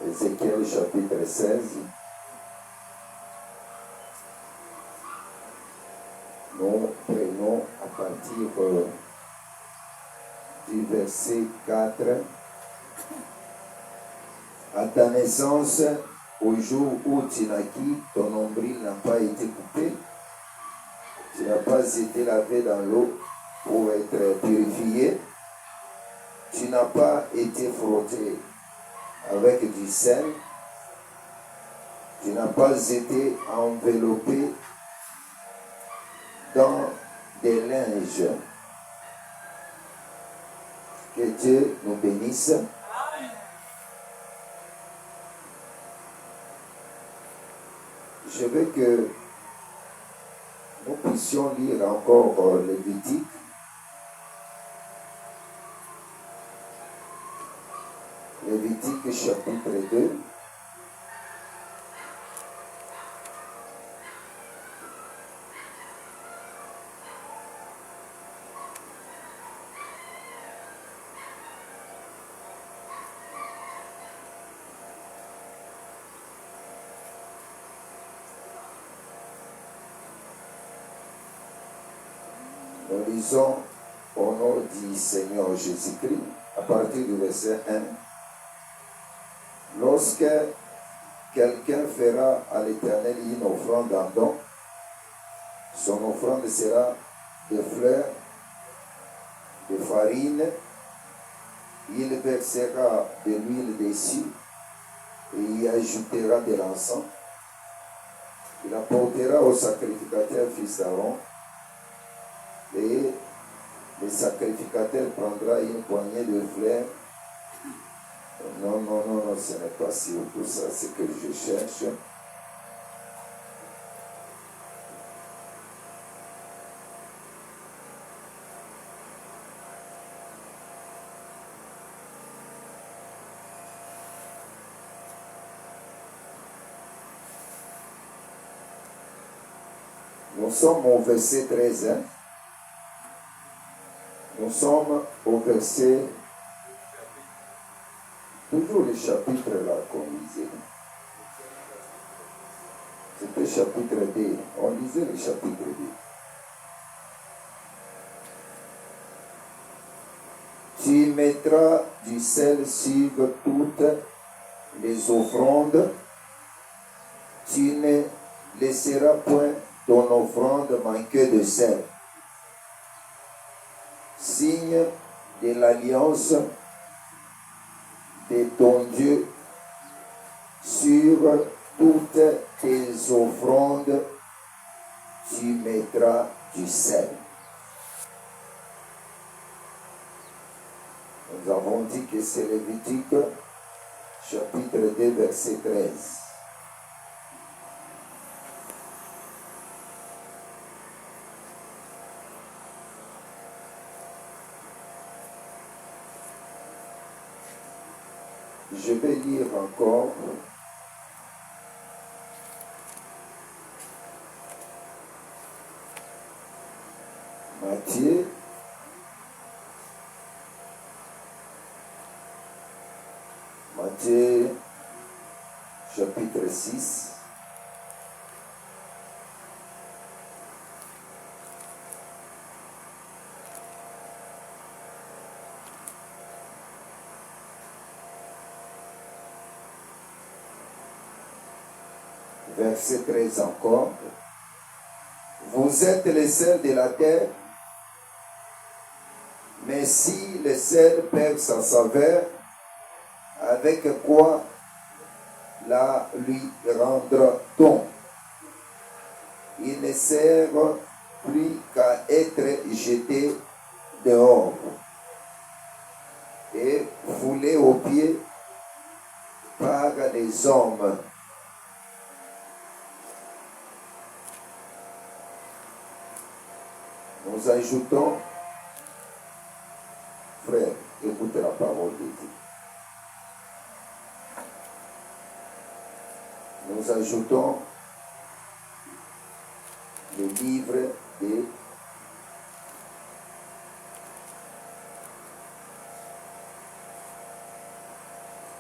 Ézéchiel chapitre 16. Nous prenons à partir du verset 4. À ta naissance, au jour où tu naquis, ton nombril n'a pas été coupé. Tu n'as pas été lavé dans l'eau pour être purifié. Tu n'as pas été frotté avec du sel. Tu n'as pas été enveloppé dans des linges. Que Dieu nous bénisse. Je veux que nous puissions lire encore Lévitique. Lévitique chapitre 2. Nous lisons au nom du Seigneur Jésus-Christ à partir du verset 1. Lorsque quelqu'un fera à l'Éternel une offrande en don, son offrande sera de fleurs, de farine, il versera de l'huile dessus et y ajoutera de l'encens. Il apportera au sacrificateur fils d'Aaron et le sacrificateur prendra une poignée de fleurs. Non, ce n'est pas surtout ça, ce que je cherche. Nous sommes au verset 13. Nous sommes au verset, toujours le chapitre là qu'on lisait. C'était chapitre 2. On lisait le chapitre 2. Tu mettras du sel sur toutes les offrandes. Tu ne laisseras point ton offrande manquer de sel. Signe de l'alliance de ton Dieu sur toutes tes offrandes, tu mettras du sel. Nous avons dit que c'est Lévitique chapitre 2 verset 13. Je vais lire encore Matthieu chapitre 6. Verset 13 encore. Vous êtes le sel de la terre, mais si le sel perd sa saveur, avec quoi la lui rendra-t-on? Il ne sert plus qu'à être jeté dehors et foulé aux pieds par les hommes. Nous ajoutons, frère, écoutez la parole de Dieu. Nous ajoutons le livre de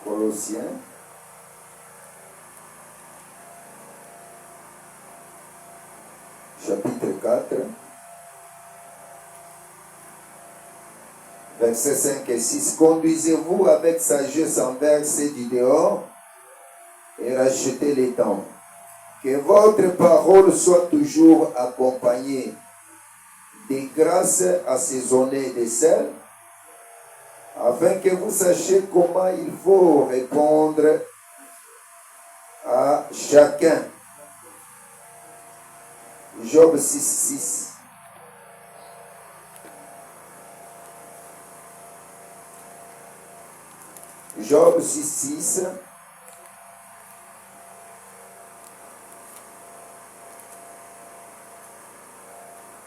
Colossiens, 4, versets 5 et 6. Conduisez-vous avec sagesse envers ceux du dehors et rachetez les temps. Que votre parole soit toujours accompagnée des grâces assaisonnées de sel, afin que vous sachiez comment il faut répondre à chacun. Job 6:6. Job 6:6.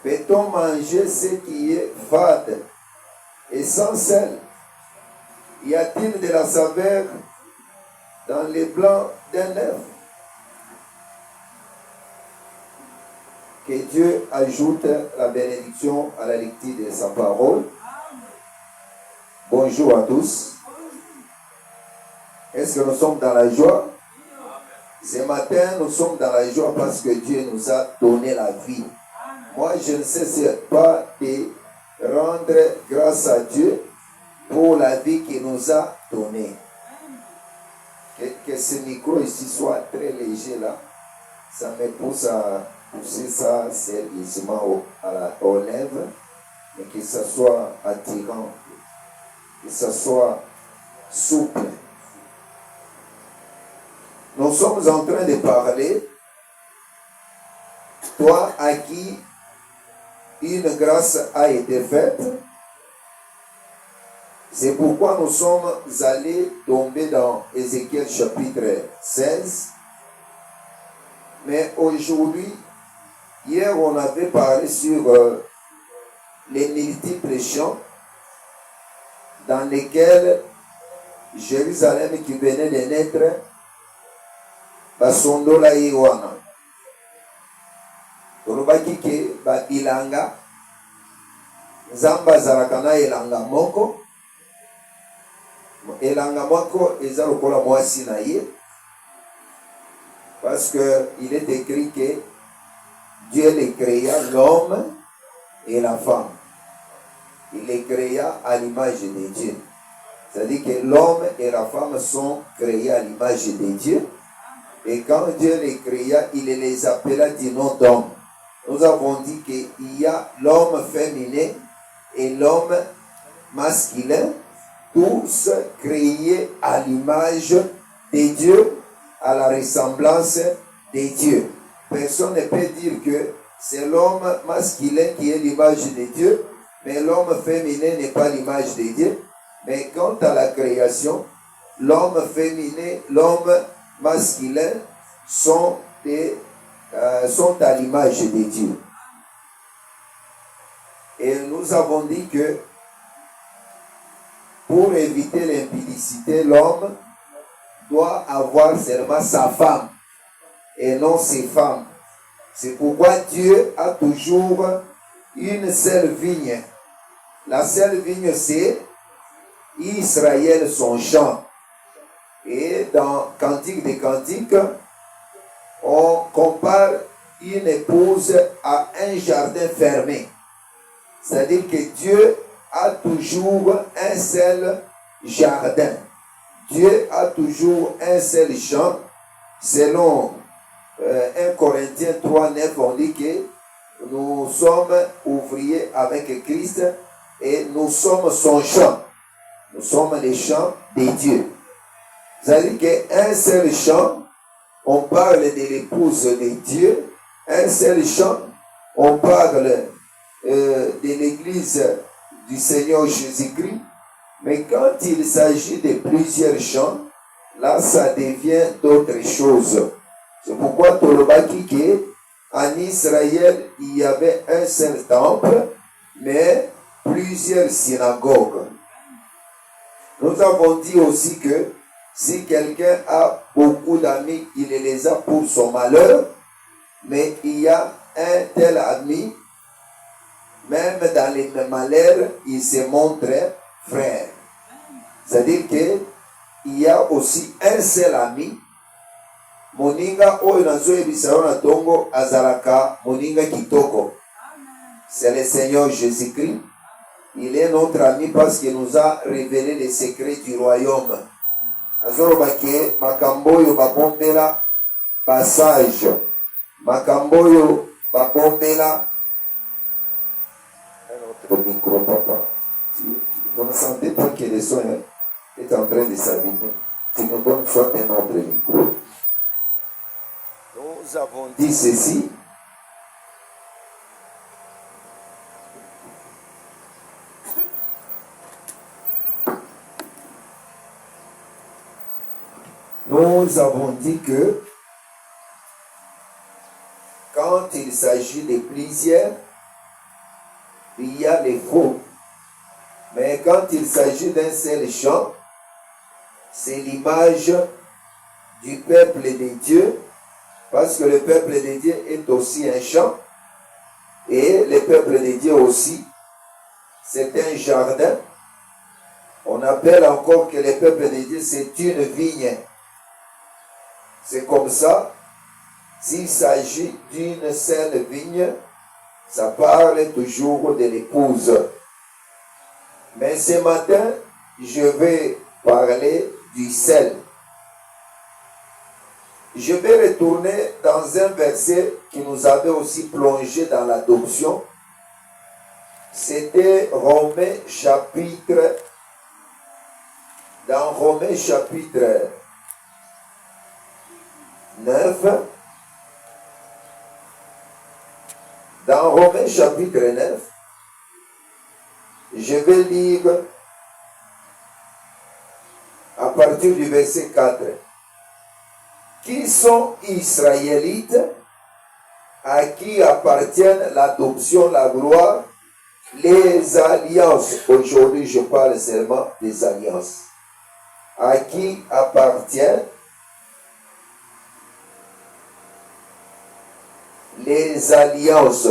Peut-on manger ce qui est fade et sans sel? Y a-t-il de la saveur dans les blancs d'un œuf? Que Dieu ajoute la bénédiction à la lecture de sa parole. Bonjour à tous. Est-ce que nous sommes dans la joie? Ce matin, nous sommes dans la joie parce que Dieu nous a donné la vie. Moi, je ne cesse pas de rendre grâce à Dieu pour la vie qu'il nous a donnée. Que ce micro ici soit très léger là, ça me pousse à pousser ça sérieusement aux lèvres, mais que ça soit attirant, que ça soit souple. Nous sommes en train de parler, toi à qui une grâce a été faite. C'est pourquoi nous sommes allés tomber dans Ézéchiel chapitre 16. Mais aujourd'hui, hier on avait parlé sur les multiples champs dans lesquels Jérusalem qui venait de naître, basondola yewana. Tolobaki ke ba ilanga nzamba zarakana elanga moko eza lokola mwasi na ye, parce que il est écrit que Dieu les créa l'homme et la femme. Il les créa à l'image de Dieu. C'est-à-dire que l'homme et la femme sont créés à l'image de Dieu. Et quand Dieu les créa, il les appela du nom d'homme. Nous avons dit qu'il y a l'homme féminin et l'homme masculin, tous créés à l'image de Dieu, à la ressemblance de Dieu. Personne ne peut dire que c'est l'homme masculin qui est l'image de Dieu, mais l'homme féminin n'est pas l'image de Dieu. Mais quant à la création, l'homme féminin, l'homme masculin sont à l'image de Dieu. Et nous avons dit que pour éviter l'impudicité, l'homme doit avoir seulement sa femme et non ses femmes. C'est pourquoi Dieu a toujours une seule vigne. La seule vigne, c'est Israël, son champ. Et dans Cantique des Cantiques, on compare une épouse à un jardin fermé. C'est-à-dire que Dieu a toujours un seul jardin. Dieu a toujours un seul champ. Selon 1 Corinthiens 3:9, on dit que nous sommes ouvriers avec Christ et nous sommes son champ. Nous sommes les champs de Dieu. C'est-à-dire qu'un seul champ, on parle de l'épouse de Dieu. Un seul champ, on parle de l'église du Seigneur Jésus-Christ. Mais quand il s'agit de plusieurs champs, là, ça devient d'autres choses. C'est pourquoi Tolobaki, en Israël, il y avait un seul temple, mais plusieurs synagogues. Nous avons dit aussi que si quelqu'un a beaucoup d'amis, il les a pour son malheur, mais il y a un tel ami, même dans les malheurs, il se montre frère. C'est-à-dire qu'il y a aussi un seul ami. Moninga oyo nazo ebisaro na tongo azalaka moninga kitoko. c'est le Seigneur Jésus-Christ. Il est notre ami parce qu'il nous a révélé les secrets du royaume. Azorobake makamboyo babombela passage. Makamboyo babombela. Au micro, papa. Vous ne sentez pas que le son est en train de s'abîmer. Tu me donnes soit un autre micro. Nous avons dit ceci. Nous avons dit que quand il s'agit de plusieurs, il y a les faux. Mais quand il s'agit d'un seul chant, c'est l'image du peuple de Dieu, parce que le peuple de Dieu est aussi un champ, et le peuple de Dieu aussi, c'est un jardin. On appelle encore que le peuple de Dieu, c'est une vigne. C'est comme ça, s'il s'agit d'une seule vigne, ça parle toujours de l'épouse. Mais ce matin, je vais parler du sel. Je vais retourner dans un verset qui nous avait aussi plongé dans l'adoption. C'était Romains chapitre. Dans Romains chapitre 9. Dans Romains chapitre 9, je vais lire à partir du verset 4. Qui sont Israélites, à qui appartiennent l'adoption, la gloire, les alliances. Aujourd'hui, je parle seulement des alliances. À qui appartiennent les alliances.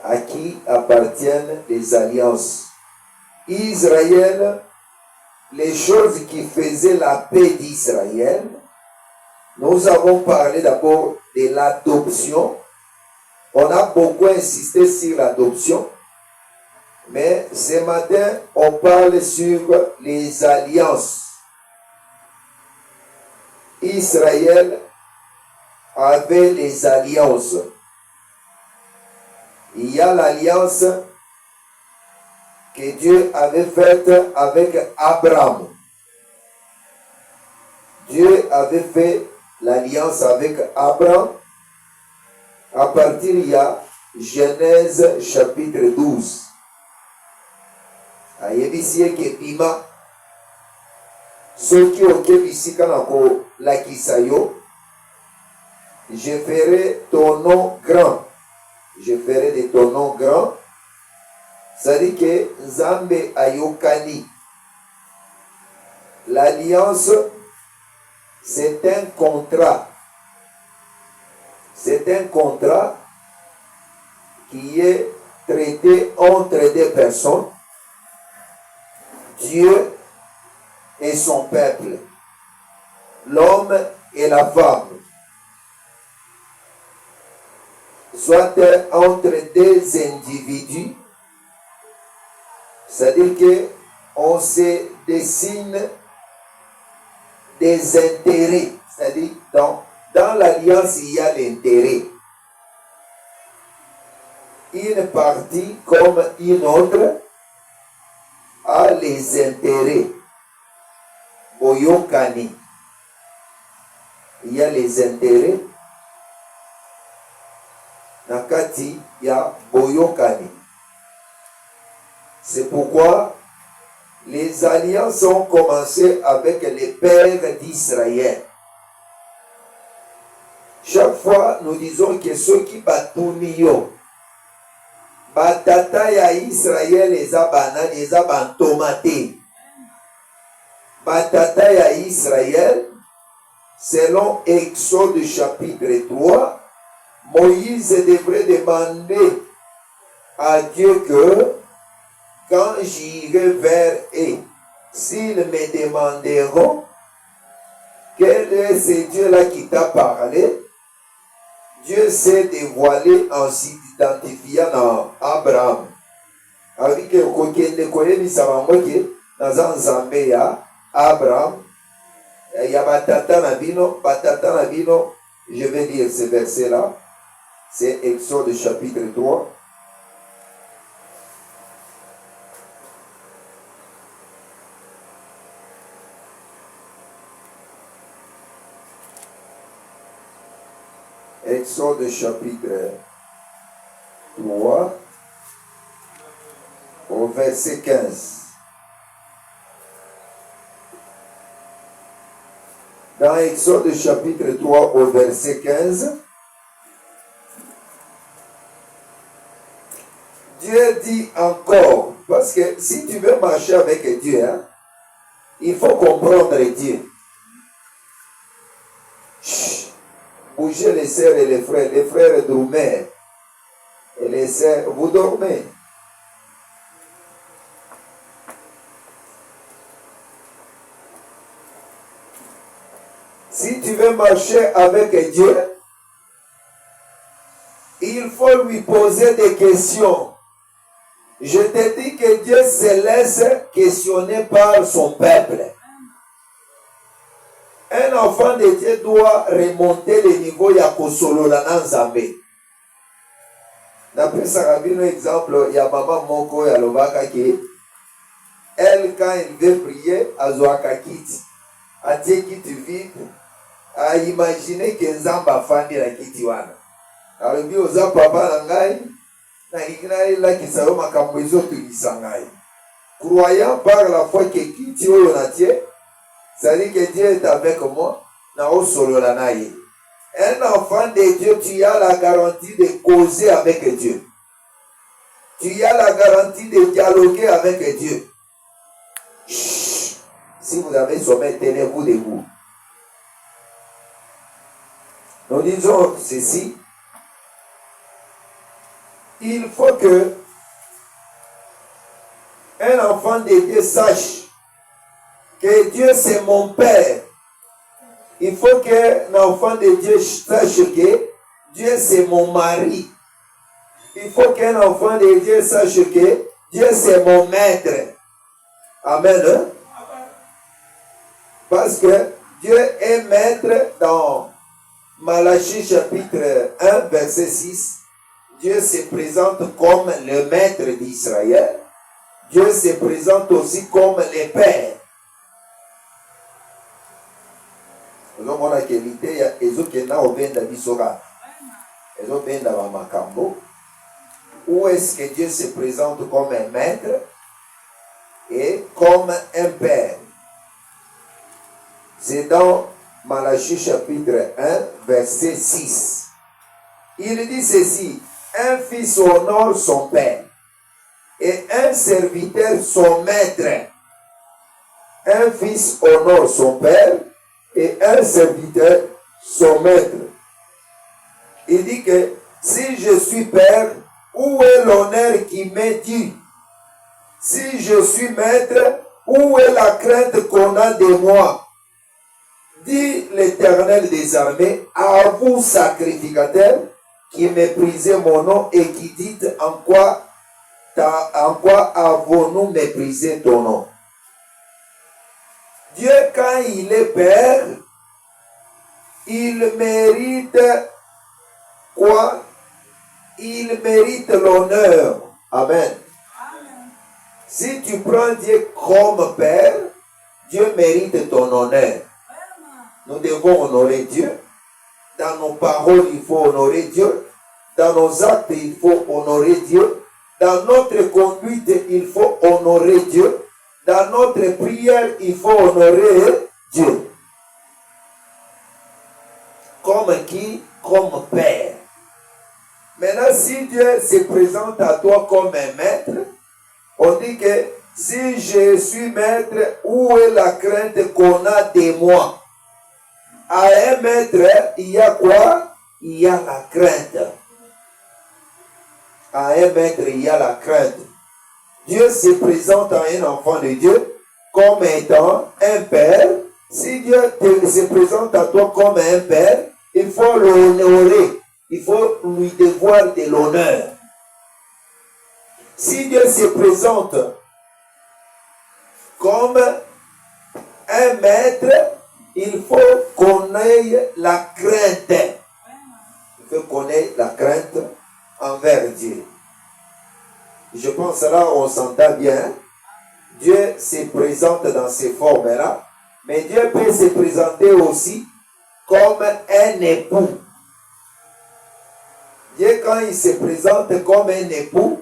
À qui appartiennent les alliances. Israël, les choses qui faisaient la paix d'Israël. Nous avons parlé d'abord de l'adoption. On a beaucoup insisté sur l'adoption. Mais ce matin, on parle sur les alliances. Israël avait les alliances. Il y a l'alliance que Dieu avait faite avec Abraham. Dieu avait fait l'alliance avec Abraham à partir il y a Genèse chapitre 12. Ayebisi ke bima soki okebisika na ko lakisa yo. Je ferai ton nom grand. Je ferai de ton nom grand. C'est-à-dire que Nzambe ayokani. L'alliance, c'est un contrat. C'est un contrat qui est traité entre deux personnes. Dieu et son peuple. L'homme et la femme. Soit entre deux individus, c'est-à-dire qu'on se dessine des intérêts, c'est-à-dire dans l'alliance il y a l'intérêt. Une partie comme une autre a les intérêts. Boyokani. Il y a les intérêts. Nakati ya Boyokani. C'est pourquoi les alliances ont commencé avec les pères d'Israël. Chaque fois, nous disons que ceux qui batounio, batata ya Israël les abanan, les abantomate. Batata ya Israël, selon Exode chapitre 3, Moïse devrait demander à Dieu que quand j'irai vers eux, s'ils me demanderont quel est ce Dieu-là qui t'a parlé, Dieu s'est dévoilé en s'identifiant à Abraham. Avec que kokende koyebisa bango ke naza nzambe ya Abraham, ya batata na bino, je vais lire ce verset là. C'est Exode chapitre 3. Exode chapitre 3 au verset 15. Dans Exode chapitre 3 au verset 15, Dieu dit encore, parce que si tu veux marcher avec Dieu, il faut comprendre Dieu. Chut, bougez les sœurs et les frères dormaient, et les sœurs, vous dormez. Si tu veux marcher avec Dieu, il faut lui poser des questions. Je te dis que Dieu se laisse questionner par son peuple. Un enfant de Dieu doit remonter le niveau ya kosolola na Nzambe. D'après un exemple, il y a maman moko ya lobaka ki elle quand elle veut prier azwaka kiti. Atie kiti vide. A imaginer que Nzambe afandi la kiti wana. Alobi oza papa na ngai na lingai la kisalo makambo ezotungisa ngai. Croyant par la foi que kiti oyo na tie, ça dit que Dieu est avec moi, na o solo la naye. Un enfant de Dieu, tu as la garantie de causer avec Dieu. Tu as la garantie de dialoguer avec Dieu. Chut. Si vous avez sommeil, tenez-vous debout. Nous disons ceci. Il faut que un enfant de Dieu sache que Dieu c'est mon Père. Il faut qu'un enfant de Dieu sache que Dieu c'est mon mari. Il faut qu'un enfant de Dieu sache que Dieu c'est mon maître. Amen. Hein? Parce que Dieu est maître dans Malachie chapitre 1 verset 6. Dieu se présente comme le maître d'Israël. Dieu se présente aussi comme le Père. Où est-ce que Dieu se présente comme un maître et comme un Père? C'est dans Malachie chapitre 1 verset 6. Il dit ceci: un fils honore son père et un serviteur son maître. Un fils honore son père et un serviteur son maître. Il dit que si je suis père, où est l'honneur qui m'est dû? Si je suis maître, où est la crainte qu'on a de moi? Dit l'Éternel des armées, à vous sacrificateurs qui méprisez mon nom et qui dites en quoi avons-nous méprisé ton nom? Dieu, quand il est Père, il mérite quoi? Il mérite l'honneur. Amen. Amen. Si tu prends Dieu comme Père, Dieu mérite ton honneur. Nous devons honorer Dieu. Dans nos paroles, il faut honorer Dieu. Dans nos actes, il faut honorer Dieu. Dans notre conduite, il faut honorer Dieu. Dans notre prière, il faut honorer Dieu. Comme qui? Comme Père. Maintenant, si Dieu se présente à toi comme un maître, on dit que si je suis maître, où est la crainte qu'on a de moi? À un maître, il y a quoi? Il y a la crainte. À un maître, il y a la crainte. Dieu se présente à un enfant de Dieu comme étant un père. Si Dieu se présente à toi comme un père, il faut l'honorer. il faut lui devoir de l'honneur. Si Dieu se présente comme un maître, il faut qu'on ait la crainte. Il faut qu'on ait la crainte envers Dieu. Je pense là, on s'entend bien. Dieu se présente dans ces formes-là, mais Dieu peut se présenter aussi comme un époux. Dieu, quand il se présente comme un époux,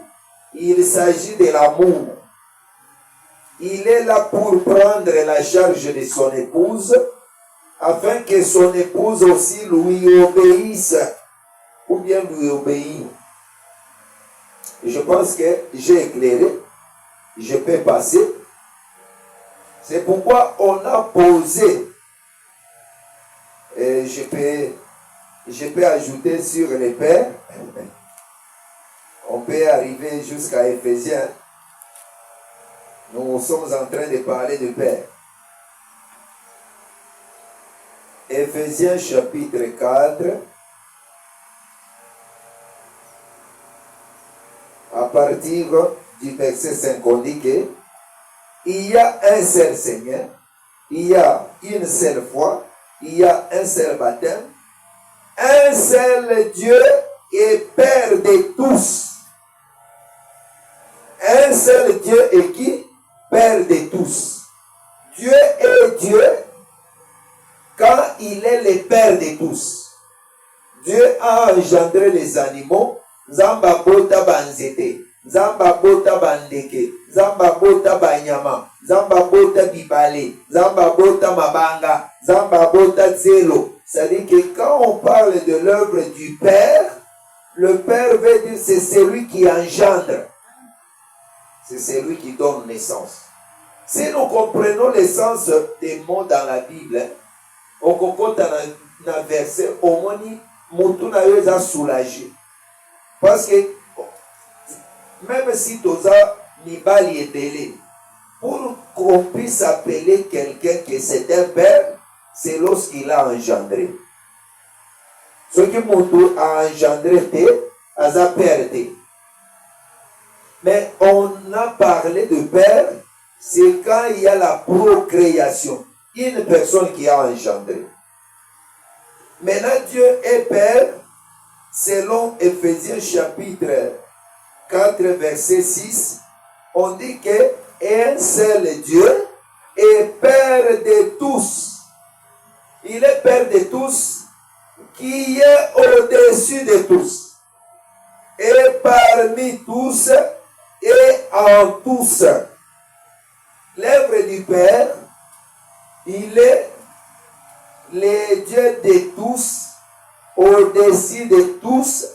il s'agit de l'amour. Il est là pour prendre la charge de son épouse, afin que son épouse aussi lui obéisse, ou bien lui obéisse. Je pense que j'ai éclairé, je peux passer. C'est pourquoi on a posé, et je peux ajouter sur les pères, on peut arriver jusqu'à Éphésiens. Nous sommes en train de parler de père. Éphésiens chapitre 4, à partir du verset 5, on dit que il y a un seul Seigneur, il y a une seule foi, il y a un seul baptême, un seul Dieu et Père de tous. Un seul Dieu et qui? Père de tous. Dieu est Dieu quand il est le Père de tous. Dieu a engendré les animaux. Zamba bota banzete, Zamba bota bandeke, Zamba bota banyama, Zamba bota bibale, Zamba bota mabanga, Zamba bota zelo. C'est-à-dire que quand on parle de l'œuvre du Père, le Père veut dire c'est celui qui engendre. C'est celui qui donne naissance. Si nous comprenons l'essence des mots dans la Bible, on comprend dans un verset, au moins, nous sommes soulagés. Parce que même si tu as Nibali et Bélé, pour qu'on puisse appeler quelqu'un que c'est un père, c'est lorsqu'il a engendré. Ce que Moutou a engendré, a perdu. Mais on a parlé de père, c'est quand il y a la procréation. Une personne qui a engendré. Maintenant, Dieu est père, selon Éphésiens chapitre 4, verset 6, on dit que un seul Dieu est Père de tous. Il est Père de tous, qui est au-dessus de tous, et parmi tous, et en tous. L'œuvre du Père, il est le Dieu de tous, au-dessus de tous,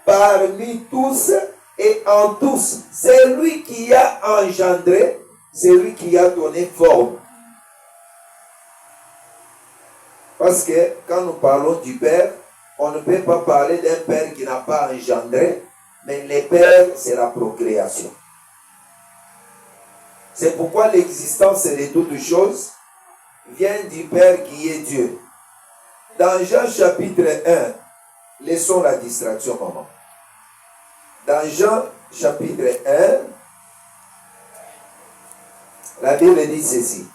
parmi tous et en tous. C'est lui qui a engendré, c'est lui qui a donné forme. Parce que quand nous parlons du Père, on ne peut pas parler d'un Père qui n'a pas engendré, mais le Père, c'est la procréation. C'est pourquoi l'existence de toutes choses vient du Père qui est Dieu. Dans Jean chapitre 1, laissons la distraction, maman. Dans Jean chapitre 1, la Bible dit ceci.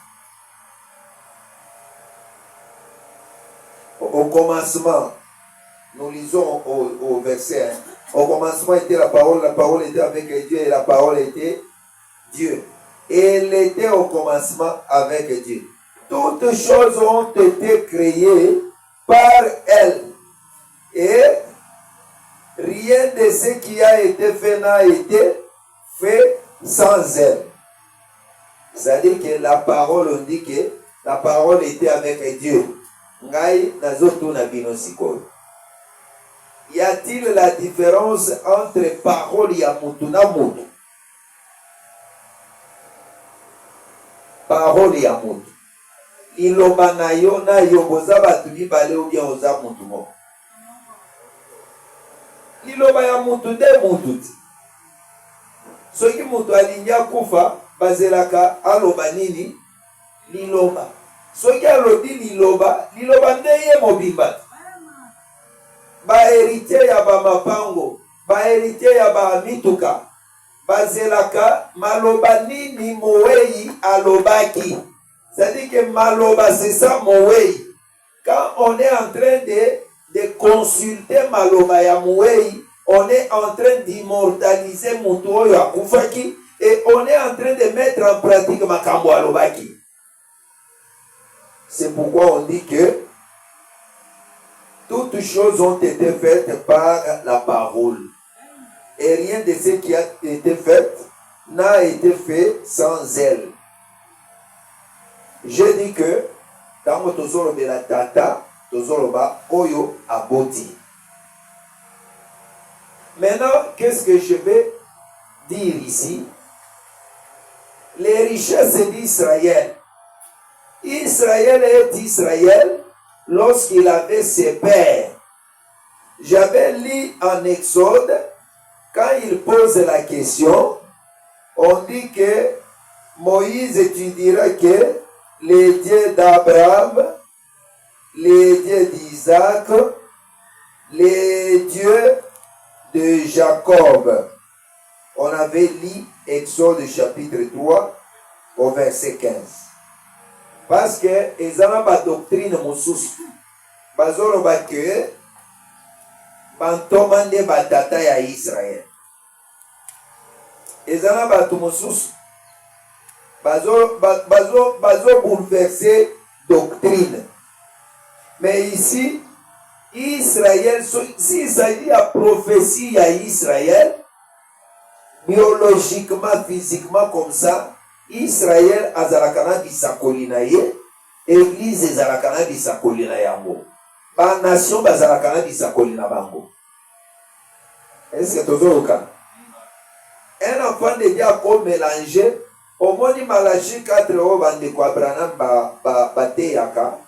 Au commencement, nous lisons au verset 1. Au commencement était la parole était avec Dieu et la parole était Dieu. Et elle était au commencement avec Dieu. Toutes choses ont été créées par elle. Et rien de ce qui a été fait n'a été fait sans elle. C'est-à-dire que la parole, on dit que la parole était avec Dieu. Y a-t-il la différence entre parole et amutuna mutu? Parole et amutu. Iloba na yo na yo boza batu mibale ou bien oza mutu mo. Liloba ya mutu de mutu. Soki mutu alinya kufa bazelaka aloba nini? Liloba. Soki alobi liloba, liloba nde ye mobimba. ba héritier ya ba mapango, ba héritier ya ba mituka, bazelaka maloba nini Moïse alobaki. C'est-à-dire que maloba c'est ça Moïse. Quand on est en train de consulter maloba ya Moïse, on est en train d'immortaliser mutu ya kufaki et on est en train de mettre en pratique makambo alobaki. C'est pourquoi on dit que toutes choses ont été faites par la parole. Et rien de ce qui a été fait n'a été fait sans elle. J'ai dit que dans le tozoro de la tata, tozoro ba oyo aboti. Maintenant, qu'est-ce que je vais dire ici? Les richesses d'Israël. Israël est Israël lorsqu'il avait ses pères. J'avais lu en Exode, quand il pose la question, on dit que Moïse étudiera que les dieux d'Abraham, les dieux d'Isaac, les dieux de Jacob. On avait lu Exode chapitre 3 au verset 15. Parce que ils ont une doctrine moussous. Bazolo bakye bantomande batata ya Israël. Ils ont batu moussous. Bazo bouleverser doctrine. Mais ici, Israël, si il s'agit de prophétie à Israël, biologiquement, physiquement comme ça, Israël azalakana bisakoli na ye, église ezalakana bisakoli na yango. Ba nation bazalakana bisakoli na bango. Est-ce que toujours le cas? Un enfant de Dieu a mélangé au moni Malachi 4 o bande ko Abraham ba teyaka.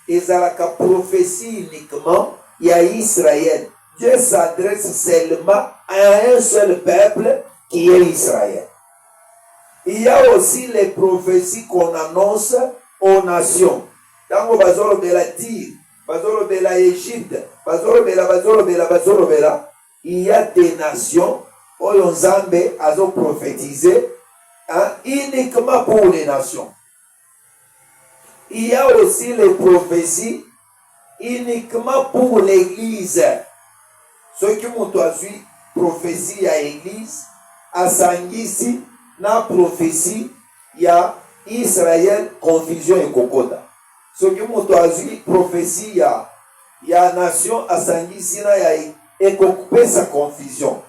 Ezalaka prophétie uniquement il y a Israël. Dieu s'adresse seulement à un seul peuple qui est Israël. Il y a aussi les prophéties qu'on annonce aux nations. Tango bazolo bela Tyr, bazolo bela Égypte, bazolo bela. Il y a des nations où Nzambe a prophétisé uniquement pour les nations. Il y a aussi les prophéties uniquement pour l'église. Ceux qui m'ont dit prophétie à l'église, à Sangisi, na prophétie, il y a Israël, confusion et kokota. Ceux qui m'ont dit prophétie, il y a nation, à Sangisi, et qu'on sa confusion.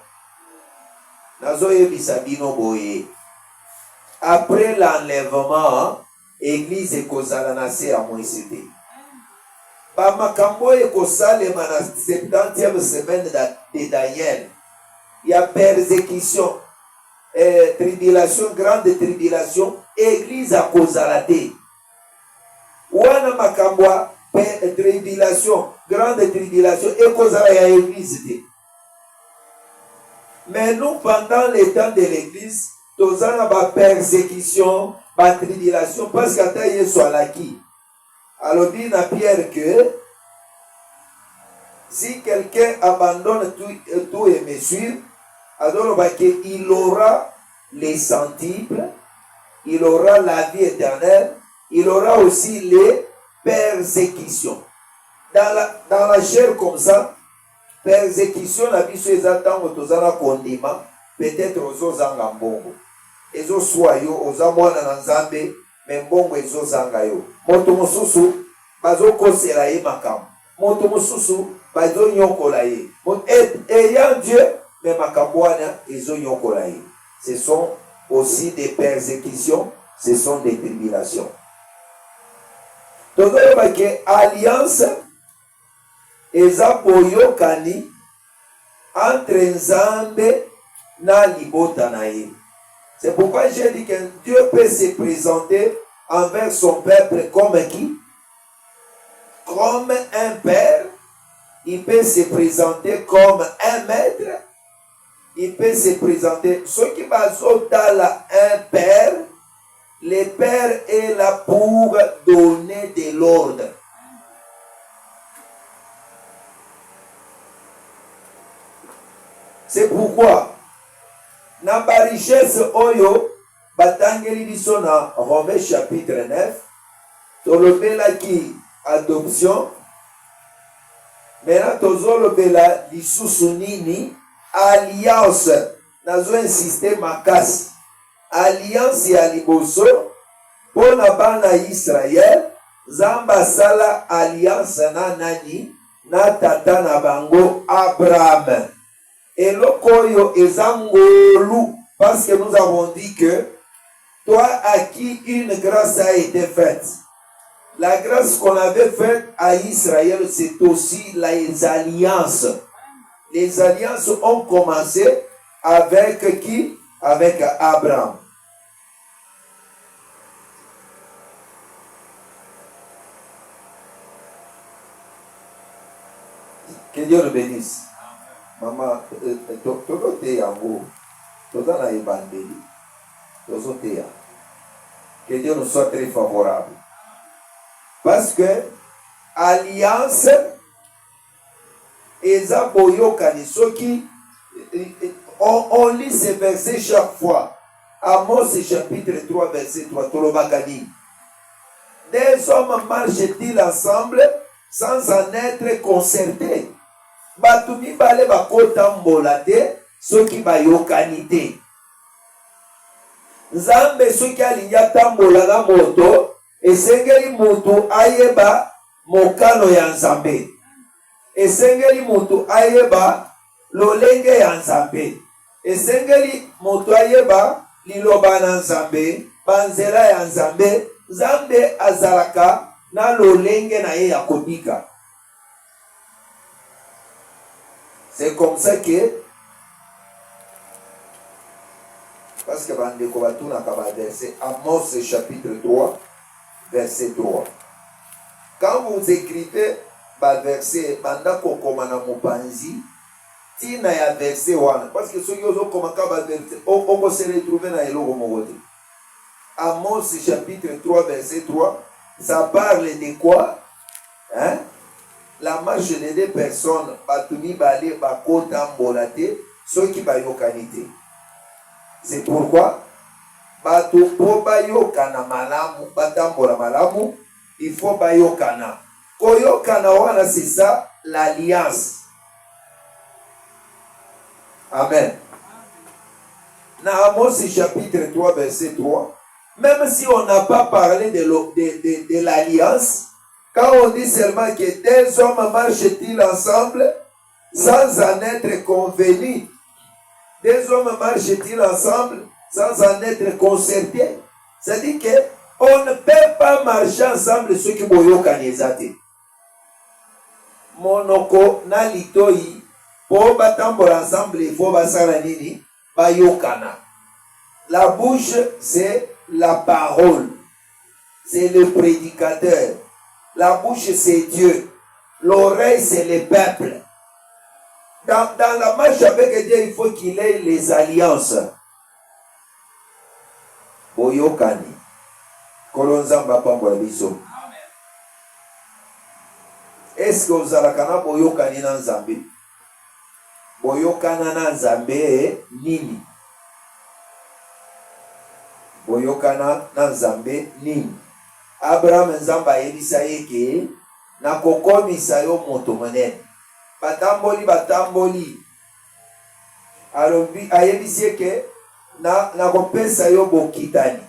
Nazoye bisabino boye. Après l'enlèvement, l'église est kozala na se à Moïse. Ba makambo e kosalema na 70e semaine de Daniel. Il y a persécution, tribulation, grande tribulation, église à kozalate. Wana makambo tribulation, grande tribulation, et kozala ya église. Mais nous, pendant le temps de l'église, tous en ba persécution, ba tribulation, parce qu'à taille soit l'acquis. Alors dit à Pierre que si quelqu'un abandonne tout et me suit, alors il aura les centiples, il aura la vie éternelle, il aura aussi les persécutions. Dans la chair comme ça, persécution la vie sur les attentes aux condiments, peut-être aux autres mbongo. Les autres soyaux, aux amouana nanzambe, mais mbongo les autres zangayo. Moto mususu, bazo kosela ye makam. Moto mususu, bazo nyokola ye. Ayant Dieu, mais makamboana, ils ont nyokola ye. Ce sont aussi des persécutions, ce sont des tribulations. Donc, alliance, eza boyokani entre Nzambe na libota na ye. C'est pourquoi j'ai dit que Dieu peut se présenter envers son peuple comme qui? Comme un père. Il peut se présenter comme un maître. Il peut se présenter. Ce qui va un père, le père est là pour donner de l'ordre. pourquoi na ba richesse oyo batangeli biso na Romains chapitre 9 tolobelaki adoption maintenant tozolobela lisusu nini alliance nazo insiste makasi alliance ya liboso mpona bana Israel Nzambe asala alliance na nani na tata na bango Abraham eloko oyo eza ngolu parce que nous avons dit que toi à qui une grâce a été faite. La grâce qu'on avait faite à Israël, c'est aussi les alliances. Les alliances ont commencé avec qui? Avec Abraham. Que Dieu le bénisse. Maman, todo te yango, toza na ebandeli, tozo te ya. Que Dieu nous soit très favorable. Parce que alliance eza boyokani soki on lit ces versets chaque fois. Amos chapitre 3 verset 3 tolobaka nini? Des hommes marchent-ils ensemble sans en être concertés? Batu mibale bakotambola te soki bayokani te. Nzambe soki alingi atambola na moto esengeli mutu ayeba mokano ya Nzambe. Esengeli mutu ayeba lolenge ya Nzambe. Esengeli mutu ayeba liloba na Nzambe, banzela ya Nzambe. Nzambe azalaka na lolenge na ye ya kobika. C'est comme ça que parce que bandeko batuna kaba verset Amos chapitre 3 verset 3. Quand vous écrivez verset bandako komana mopanzi tina ya verset 1 parce que ceux qui ont commencé à verset on se retrouver dans eloko mokote. Amos chapitre 3 verset 3, ça parle de quoi? Hein? La marche de deux personnes, batumi bale bakota mbolate, ceux qui bayokanite. C'est pourquoi bato po bayokana malamu, batambola malamu, il faut bayokana. Koyokana wana c'est ça l'alliance. Amen. Na Amos chapitre 3 verset 3, même si on n'a pas parlé de l'alliance, quand on dit seulement que deux hommes marchent-ils ensemble sans en être convenus, deux hommes marchent-ils ensemble sans en être concertés, c'est-à-dire qu'on ne peut pas marcher ensemble ceux qui boyokani ezate. Monoko na litoi po batambola ensemble il faut basala nini bayokana. La bouche c'est la parole, c'est le prédicateur. La bouche, c'est Dieu. L'oreille, c'est le peuple. Dans la marche avec Dieu, il faut qu'il ait les alliances. Boyokani. Kolonzamba pambola biso. Est-ce que vous avez kana boyokani na Nzambe? Boyokana na Nzambe nini? Boyokana na Nzambe nini? Abraham Nzambe ayebisa ye ke nakokomisa yo moto monene. Batamboli alobi ayebisi ye ke nakopesa yo bokitani.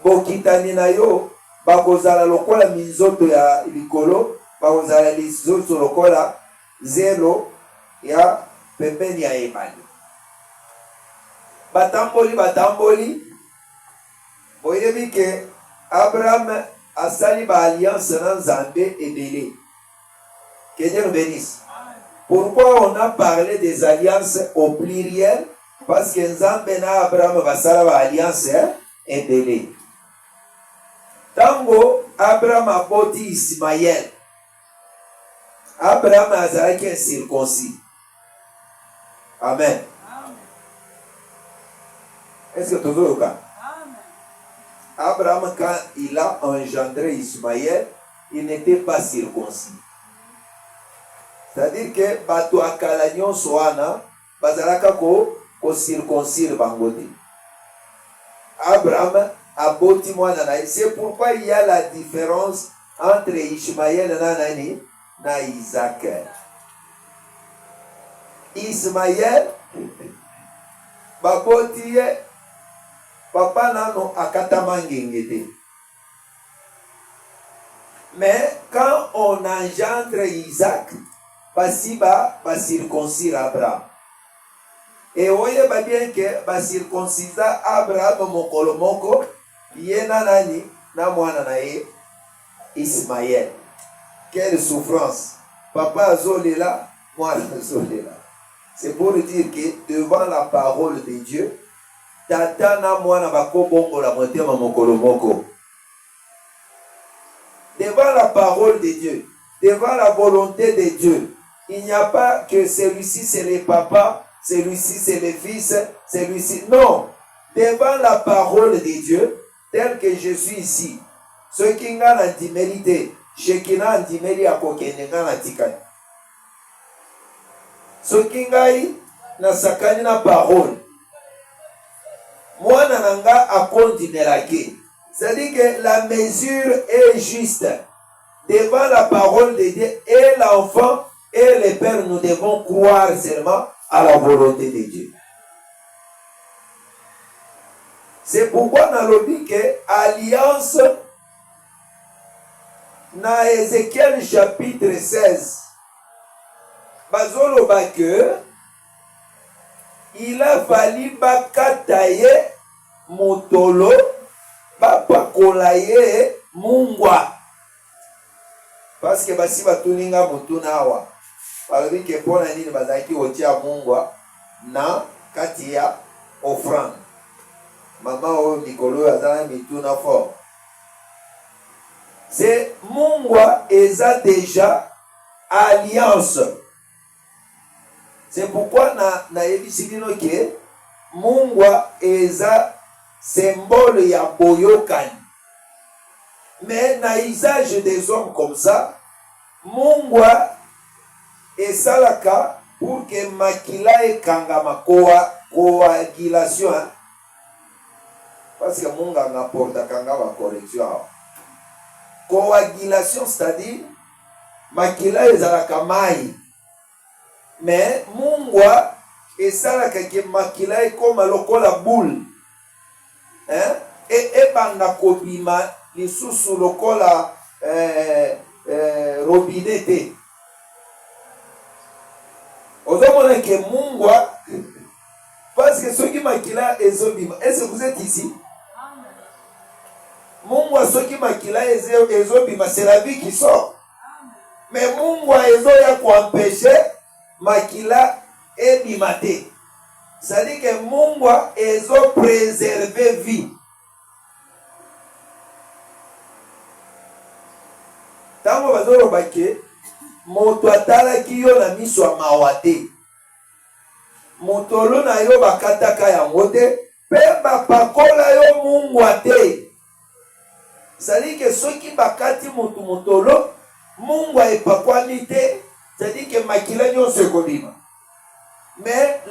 Bokitani na yo bakozala lokola minzoto ya likolo, bakozala lizoto lokola zelo ya pembeni ya ebale. Batamboli boyebi ke Abraham a sali ba alliance na Nzambe ebele. Que Dieu nous bénisse. Pourquoi on a parlé des alliances au pluriel? Parce que Nzambe na Abraham va sala ba alliance ebele. Tango Abraham a boti Ismaël, Abraham azalaki un circoncis. Amen. Est-ce que tu veux le cas? Abraham, quand il a engendré Ismaël, il n'était pas circoncis. C'est-à-dire que Bato Akalagnon Soana, bazalaka ko circoncire bango te. Abraham aboti mwana na ye. C'est pourquoi il y a la différence entre Ishmaël na Isaac. Ismaël baboti ye papa nano akatama ngenge te. Mais quand on engendre Isaac, basi ba circoncire Abraham. Et voyez bien que ba circoncise Abraham mokolo moko ye na nani na mwana na ye Ismaël. Quelle souffrance. Papa azolela, mwana azolela. C'est pour dire que devant la parole de Dieu, tata na mwana bakobongo la motema mokolo moko. Devant la parole de Dieu, devant la volonté de Dieu, il n'y a pas que celui-ci c'est le papa, celui-ci c'est le fils, celui-ci. Non. Devant la parole de Dieu, tel que je suis ici, ceux qui ont l'antimérité, ceux qui ont l'antimérité à kokene ngana tikani. Ceux qui ont na sakani na parole, moi nananga a continuer la guerre. C'est-à-dire que la mesure est juste devant la parole de Dieu et l'enfant et le père, nous devons croire seulement à la volonté de Dieu. C'est pourquoi dans le dit que alliance dans Ézéchiel chapitre 16, bazolo que il a fallu bakataye motolo bapakolaye mungwa parce que basi batuninga mutuna awa balobi ke pona nini bazaki otia mungwa na kati ya offrande. Mama o mikolo azana mituna fort. C'est mungwa eza déjà alliance. C'est pourquoi na ebisikino ke mungwa eza symbole ya boyokani. Mais na usage des hommes comme ça, mungwa esalaka pour que makila ekangama coagulation. Parce que munga n'apporte kangama correction. Coagulation, c'est-à-dire makila ezalaka mai. Mais mungwa esalaka ke makila ekoma lokola boule. Hein? Et banda kobima lisusu lokola robinete. Ozomona ke mungwa parce que ceux qui makila ezobima. Est-ce que vous êtes ici? Mungwa ceux qui makila ezobima, c'est la vie qui sort. Mais mungwa ezoya ko empêcher makila ebimate. C'est-à-dire que mungwa ezo préserver vie. Tango bazolo bake moto atalaki yo na miso ya mawa te. Motolo na yo bakataka yango te, pe bapakola yo mungwa te. C'est-à-dire que ceux qui bakati motolo, mungwa epakwani te, c'est-à-dire que makila nyonso ekobima. Mais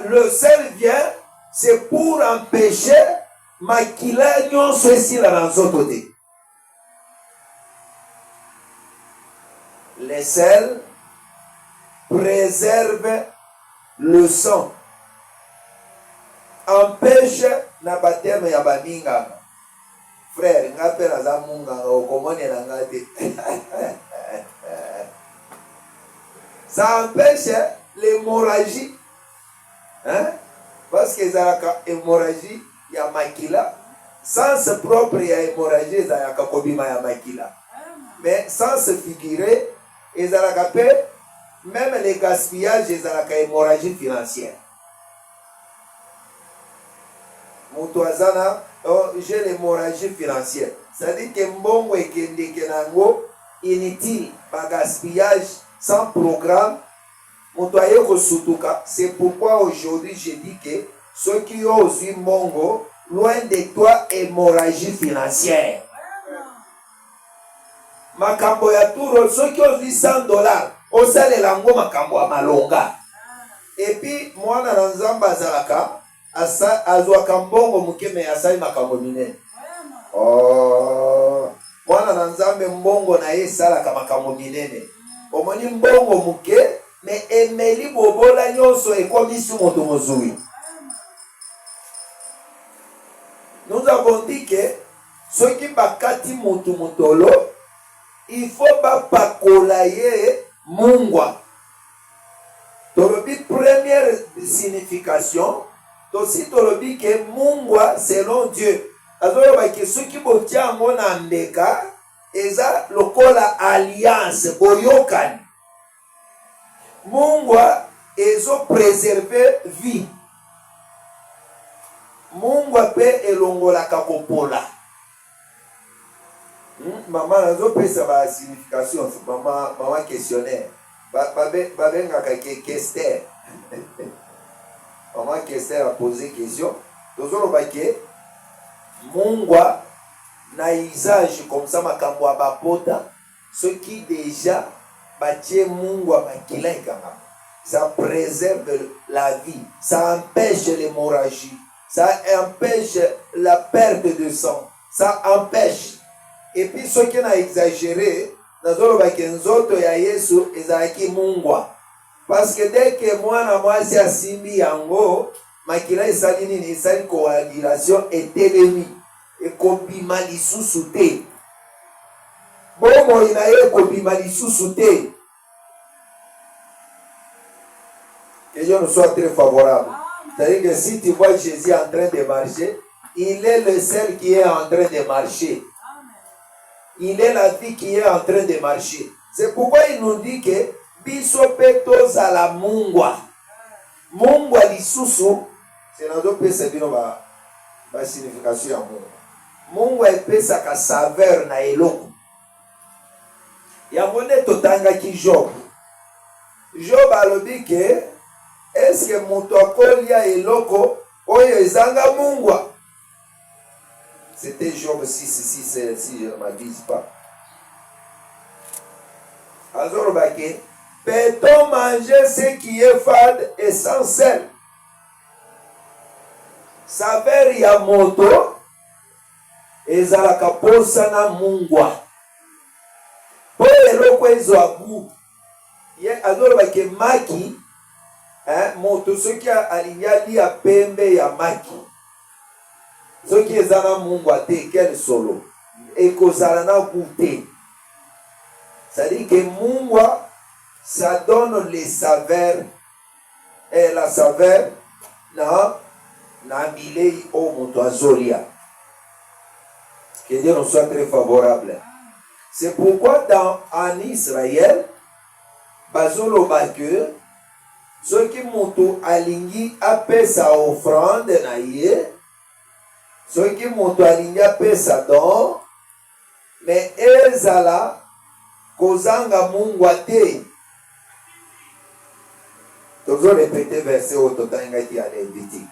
le sel vient, c'est pour empêcher makila nyonso esila na nzoto te. Le sel préserve le sang, empêche na baptême ya baninga. Frère, ngape na za munga okomone na ngate. Ça empêche l'hémorragie. Hein? Parce que ça a hémorragie, il y a makila. Sens propre, il y a hémorragie, il y a kakobima ya makila. Mais sans se figurer, ils ont même les gaspillages, ils ont hémorragie financière. Moutouazana, j'ai l'hémorragie financière. C'est-à-dire que mbongo et kendekenango inutile, pas gaspillage, sans programme. C'est pourquoi aujourd'hui je dis que ceux qui ont aussi mbongo, loin de toi, hémorragie financière. Makambo ya turo, ceux qui ont $100, osale lango makambo ya malonga. Et puis mwana na nzambe azalaka azwaka mbongo mukeme asali makambo minene. Oh, mwana na nzambe mbongo na ye esalaka makambo minene. Omoni mbongo muke me emeli bobola nyonso ekomisi moto mozui. Nous avons dit que ceux qui bakati motu mutolo, il faut pas pakola ye mungwa. Tolobi première signification, aussi tolobi que mungwa selon Dieu. Alors que ceux qui botia ngona mbeka eza lokola alliance boyokani. Mungwa ezo préserver vie. Mungwa pe elongola kakopola. Maman nazo pesa ba signification, maman questionnaire. Babenga kake Kester. Maman Kester a posé question. Tozolo bake mungwa na usage comme ça makambo abapota ceux qui déjà batie mungwa makila ikanga. Ça préserve la vie, ça empêche l'hémorragie. Ça empêche la perte de sang. Ça empêche. Et puis ceux qui ont exagéré, nazolo bakenzoto ya Yesu ezalaki mungwa. Parce que dès que mwana mwasi asimbi yango, makila esali nini esali coagulation etelemi. Ekobima lisusu te. Bongo ina ye ekobima lisusu te. Que Dieu nous soit très favorable. C'est-à-dire que si tu vois Jésus en train de marcher, il est le seul qui est en train de marcher. Il est la vie qui est en train de marcher. C'est pourquoi il nous dit que biso petos à la mungwa. Mungwa lisusu, c'est dans d'autres pays, c'est bien la signification à mungwa. Mungwa epesa ka saveur na eloko. Yamone totanga ki Job. Job alobi que est-ce que moto akolia eloko oyo ezanga mungwa? C'était Job 6, si je ne m'abuse pas. Alors, peut-on manger ce qui est fade et sans sel? Saveur ya moto ezalaka posa na mungwa. Po eloko ezo abu. Alors, maki moto soki alinyali ya pembe ya maki. Soki ezana mungwa te quel solo. Ekozala na goûter. C'est-à-dire que mungwa, ça donne les saveurs et la saveur na milei au motoazolia. Que Dieu nous soit très favorable. C'est pourquoi en Israël, bazolo bakeu, ceux qui moto alingi apesa offrande na ye, ceux qui moto alingi apesa don, mais ezala kozanga mungwa te. Toujours répéter verset au total qui a Lévitique.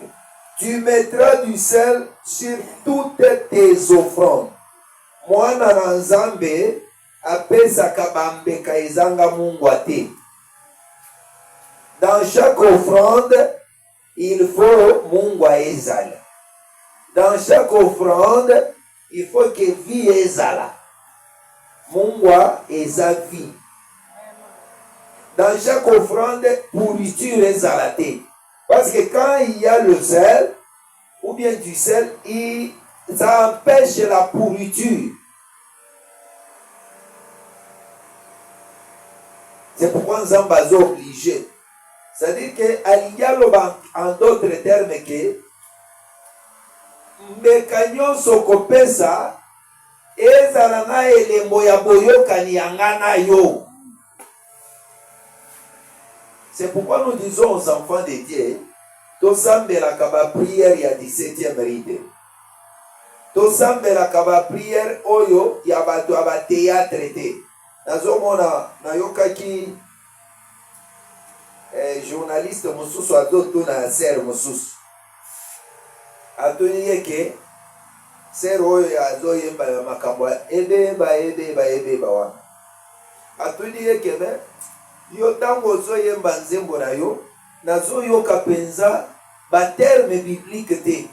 Tu mettras du sel sur toutes tes offrandes. Mwana na nzambe apesa kabambeka ezanga mungwa te. Dans chaque offrande, il faut mungwa ezala. Dans chaque offrande, il faut que vie ezala. Mungwa eza vie. Dans chaque offrande, pourriture ezala te. Parce que quand il y a le sel, ou bien du sel, ça empêche la pourriture. C'est pourquoi nous sommes obligés. C'est-à-dire qu'il y a en d'autres termes que mekanyo sokopesa ezala na elembo ya boyokani yanga na yo. C'est pourquoi nous disons aux enfants de Dieu, tosambela kaba prière ya 17e rite. Tosambela kaba prière oyo ya bato aba théâtre te. Nazomona nayokaki journaliste mususu azoto na ser mususu. Atoniye ke ser oyo azoyemba ya makambo ebeba wana. Atoniye ke me yo tango ozoyemba nzembo na yo nazoyoka penza baterme biblique te.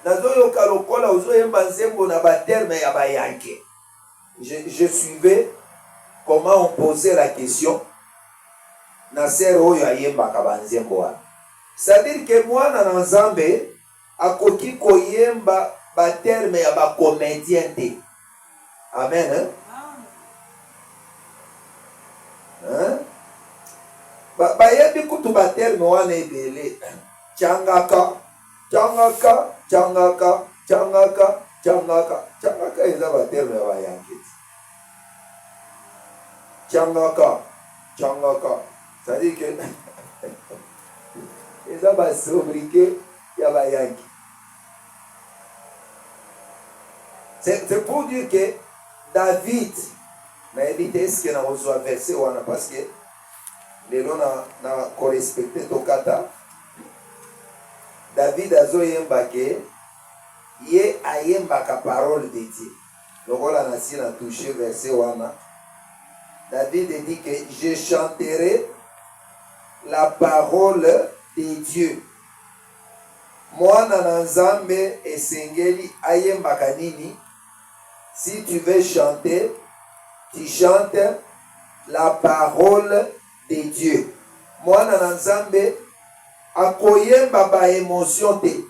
Nazoyoka lokola ozoyemba nzembo na baterme ya bayanke. Je suivais comment on posait la question na sere oyo ayembaka banzembo wana. C'est-à-dire que mwana na nzambe akoki koyemba baterme ya bacomédien te. Amen. Bayembi kutu baterme wana ebele. Changaka eza baterme ya bayanke. Changaka. C'est-à-dire que eza basobriquet ya bayanke. C'est pour dire que David, na éviter ce que na reçoit verset wana parce que les gens na correspecté tokata. David azoyemba ke ye ayembaka parole de Dieu. Lokola nasi na touché verset wana. David dit que je chanterai la parole de Dieu. Mwana na nzambe esengeli ayembaka nini? Si tu veux chanter, tu chantes la parole de Dieu. Mwana na nzambe akoyemba ba émotion te.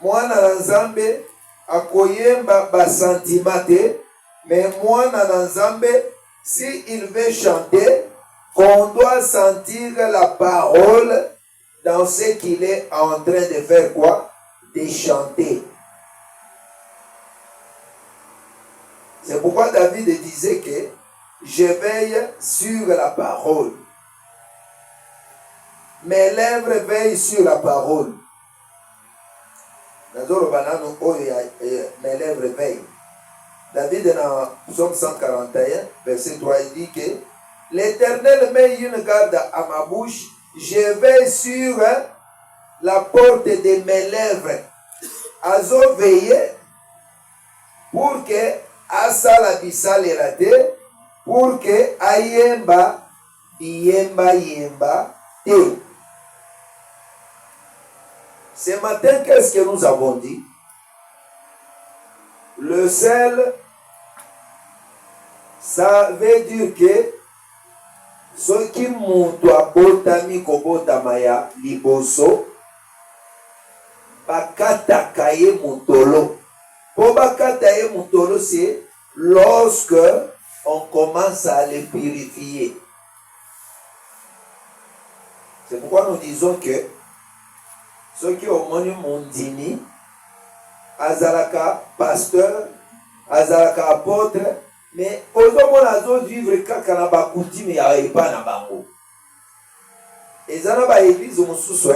Mwana na nzambe akoyemba ba sentiment te. Mais mwana na nzambe, si il veut chanter, qu'on doit sentir la parole dans ce qu'il est en train de faire quoi? De chanter. C'est pourquoi David disait que je veille sur la parole. Mes lèvres veillent sur la parole. Mes lèvres veillent. David dans Psaume 141, verset 3, il dit que l'Éternel met une garde à ma bouche, je veille sur la porte de mes lèvres. Azo veiller pour que asala bisalela te, pour que ayemba yemba te. Ce matin, qu'est-ce que nous avons dit? Le sel, ça veut dire que ce qui mutu abotami kobotama ya liboso, bakataka ye mutolo. Pour bakata ye mutolo, c'est lorsque on commence à les purifier. C'est pourquoi nous disons que ceux qui ont moni mondini, azalaka pasteur, azalaka apôtre, mais ozomona zo vivre kaka na bakutime ya epa na bango. Ezana ba église mosusu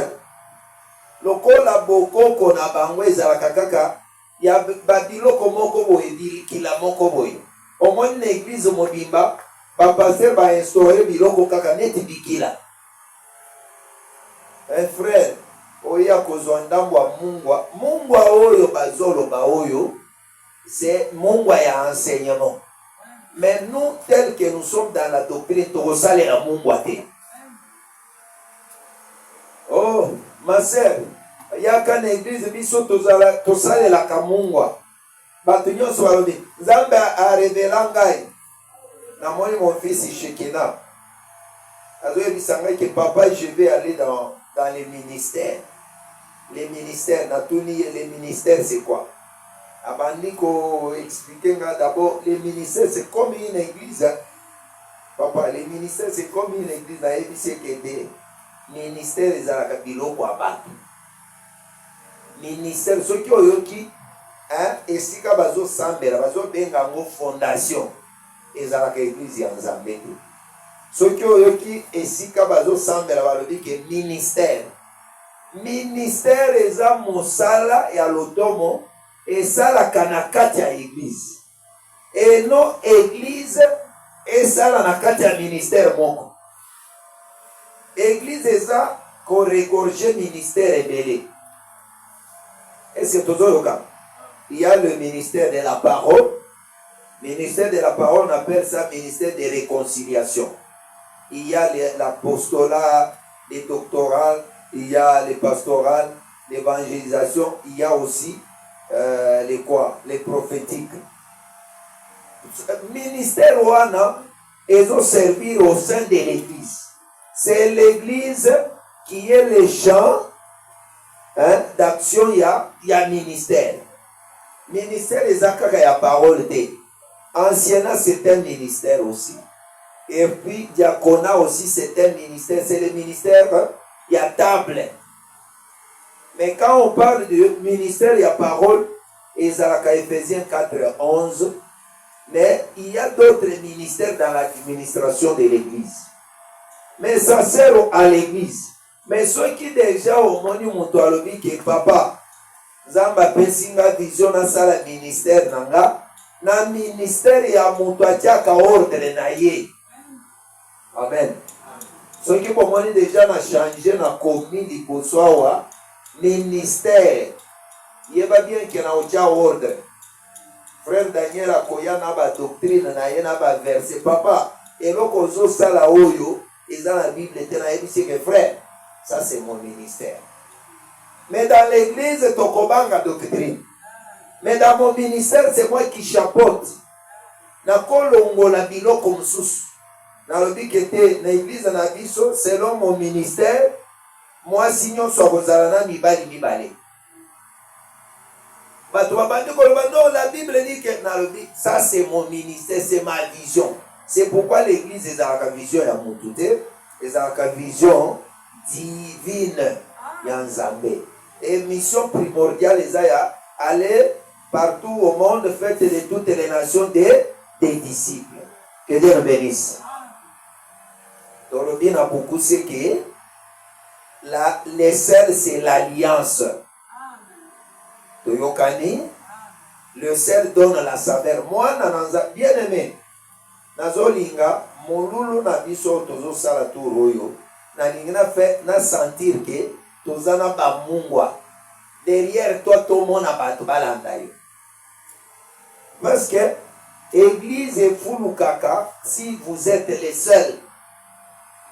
lokola bokoko na bango ezalaka kaka ya babiloko moko boye bilikila moko boye. Omoni na église mobimba ba pasteur ba instaurer biloko kaka neti bikila. Un frère oya kozwa ndambwa mungwa oyo bazoloba oyo c'est mungwa ya enseignement. Mais nous, tels que nous sommes dans la doctrine, tokosale la mungwa te. Oh, ma sœur, yaka na église biso tosale la kamungwa. Bato nyonso balobi, Nzambe a révélé ngai. Na moni mon fils Shekina. Azoyebisa ngai que papa, je vais aller dans les ministères. Les ministères, les ministères c'est quoi? Abandiko expliquer d'abord, les ministères c'est comme une église. Papa, les ministères c'est comme une église. Na ebisi que des ministères ezalaka biloko abatu. Ministère ceux qui oyoki esika bazo sambela bazo benga ngo fondation ezalaka église ya Nzambe te. Ceux qui oyoki esika bazo sambela balobi que ministère eza mosala ya lotomo esalaka na kati ya église et non église esala na kati ya ministère moko. Église eza koregorge ministère ebele. Est-ce que tozoyoka? Il y a le ministère de la parole. Ministère de la parole, on appelle ça ministère de réconciliation. Il y a l'apostolat, les doctorales, il y a les pastorales, l'évangélisation, il y a aussi les prophétiques. Ministère Wana, ils ont servi au sein de l'église. C'est l'église qui est le champ d'action, il y a ministère. Ministère, il y a parole. Ancienat, c'est un ministère aussi. Et puis, diaconat aussi, c'est un ministère. C'est le ministère, il y a table. Mais quand on parle de ministère, il y a parole. Ezalaka Ephésiens 4, 11. Mais il y a d'autres ministères dans l'administration de l'église. Mais ça sert à l'église. Mais ceux qui déjà au moni mutualobi que papa, Zamba Pensinga vision na sala ministère nanga, na ministère ya mutuatiaka ordre na ye. Amen. Ceux qui au moni déjà na changé na commis libosoa ministère. Il va bien qu'il y ait un ordre. Frère Daniel a koya na ba doctrine na ye na ba verset. Papa, et l'okozo sala oyo, et dans la Bible, c'est que frère, ça c'est mon ministère. Mais dans l'église, tokobanga doctrine. Mais dans mon ministère, c'est moi qui chapeaute. Na kolongo la biloko mususu. Na lobi kete na église na biso, selon mon ministère, moi signon so kozala na mibali. Non, la Bible dit que ça c'est mon ministère, c'est ma vision. C'est pourquoi l'église est dans la vision ya Moutouté, est dans la vision divine Yanzambe. Et mission primordiale est aller partout au monde, faites de toutes les nations des disciples. Que Dieu nous bénisse. Donc le bien a beaucoup, c'est que l'essai c'est l'alliance. Toyokani, le sel donne la saveur. Moi, bien aimé, nazolinga, molulu na biso tozo sala tu royo. Nalinga na fait, na sentir que tozana ba mungwa. Derrière toi, tout le monde a battu balanda yo. Parce que église est fou kaka si vous êtes les seuls.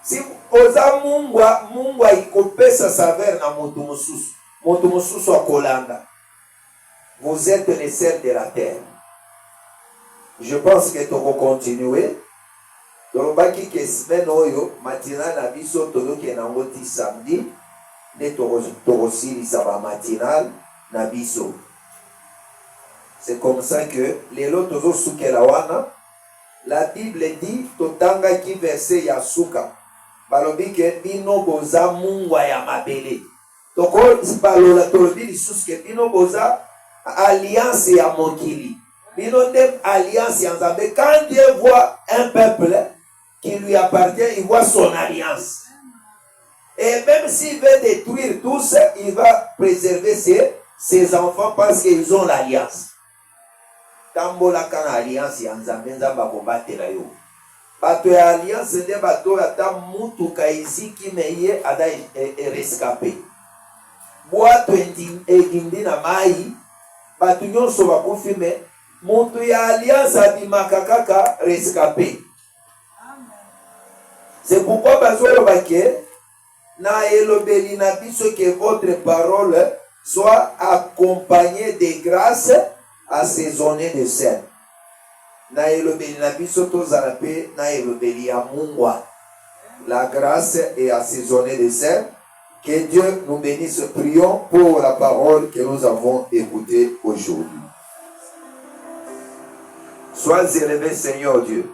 Si oza mungwa ikopesa saveur na moto mususu akolanda. Vous êtes les sels de la terre. Je pense que tu vas continuer. Donc, que semaine oyo matinal na biso todo ke na ngoti samedi ne torosili saba matinal na biso. C'est comme ça que les lots tozo sukela wana la Bible dit totanga ki verset ya suka. Balobi ke bino boza mungwa ya mabele. Toko balola tolobi lisusu ke bino boza alliance ya mokili. Bino dem alliance ya Nzambe. Quand Dieu voit un peuple qui lui appartient, il voit son alliance. Et même s'il veut détruire tous, il va préserver ses enfants parce qu'ils ont l'alliance. Tambola kana alliance ya Nzambe Nzamba kobatela yo. Bato ya alliance de bato ata mutu kaiziki meye ada rescapé. Boato endindi na mai bato nyonso bakufi me mutu ya alliance abimaka kaka rescapé. C'est pourquoi bazolo bake na elobeli na biso que votre parole soit accompagnée de grâce assaisonnée de sel. Na elobeli na biso tozala pe na elobeli ya mungwa. La grâce est assaisonnée de sel. Que Dieu nous bénisse. Prions pour la parole que nous avons écoutée aujourd'hui. Sois élevé, Seigneur Dieu.